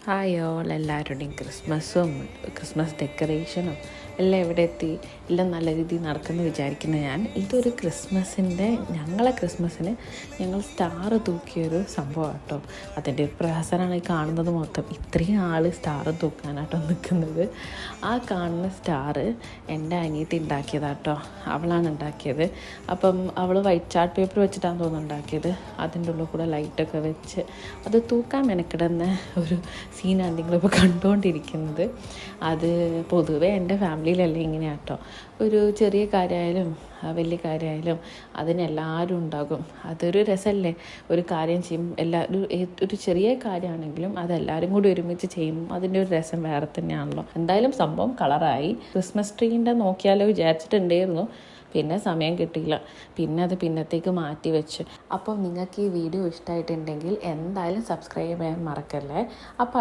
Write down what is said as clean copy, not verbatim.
Hi all, എല്ലാവരുടെയും Christmas ഡെക്കറേഷനും എല്ലാം എവിടെ എത്തി, എല്ലാം നല്ല രീതിയിൽ നടക്കുമെന്ന് വിചാരിക്കുന്ന ഞാൻ ഇതൊരു ഞങ്ങളെ ക്രിസ്മസിന് ഞങ്ങൾ സ്റ്റാർ തൂക്കിയൊരു സംഭവം കേട്ടോ. അതിൻ്റെ ഒരു പ്രഹസനമാണ് ഈ കാണുന്നത് മൊത്തം. ഇത്രയും ആൾ സ്റ്റാർ തൂക്കാനാട്ടോ നിൽക്കുന്നത്. ആ കാണുന്ന സ്റ്റാർ എൻ്റെ അനിയത്തി ഉണ്ടാക്കിയതാട്ടോ. അവളാണ് ഉണ്ടാക്കിയത്. അപ്പം അവൾ വൈറ്റ് ചാർട്ട് പേപ്പർ വെച്ചിട്ടാണ് തോന്നുന്നു ഉണ്ടാക്കിയത്. അതിൻ്റെ ഉള്ളിൽ കൂടെ ലൈറ്റൊക്കെ വെച്ച് അത് തൂക്കാൻ മെനക്കിടുന്ന ഒരു സീനാണ് നിങ്ങളിപ്പോൾ കണ്ടുകൊണ്ടിരിക്കുന്നത്. അത് പൊതുവേ എൻ്റെ ഫാമിലിയിലെല്ലാം ഇങ്ങനെയാണ് കേട്ടോ. ഒരു ചെറിയ കാര്യമായാലും വലിയ കാര്യമായാലും അതിനെല്ലാവരും ഉണ്ടാകും. അതൊരു രസമല്ലേ, ഒരു കാര്യം ചെയ്യും ഒരു ചെറിയ കാര്യമാണെങ്കിലും അതെല്ലാവരും കൂടി ഒരുമിച്ച് ചെയ്യുമ്പോൾ അതിൻ്റെ ഒരു രസം വേറെ തന്നെയാണല്ലോ. എന്തായാലും സംഭവം കളറായി. ക്രിസ്മസ് ട്രീൻ്റെ നോക്കിയാലോ വിചാരിച്ചിട്ടുണ്ടായിരുന്നു, പിന്നെ സമയം കിട്ടിയില്ല. പിന്നെ അത് പിന്നത്തേക്ക് മാറ്റി വെച്ച്. അപ്പം നിങ്ങൾക്ക് ഈ വീഡിയോ ഇഷ്ടമായിട്ടുണ്ടെങ്കിൽ എന്തായാലും സബ്സ്ക്രൈബ് ചെയ്യാൻ മറക്കല്ലേ. അപ്പോൾ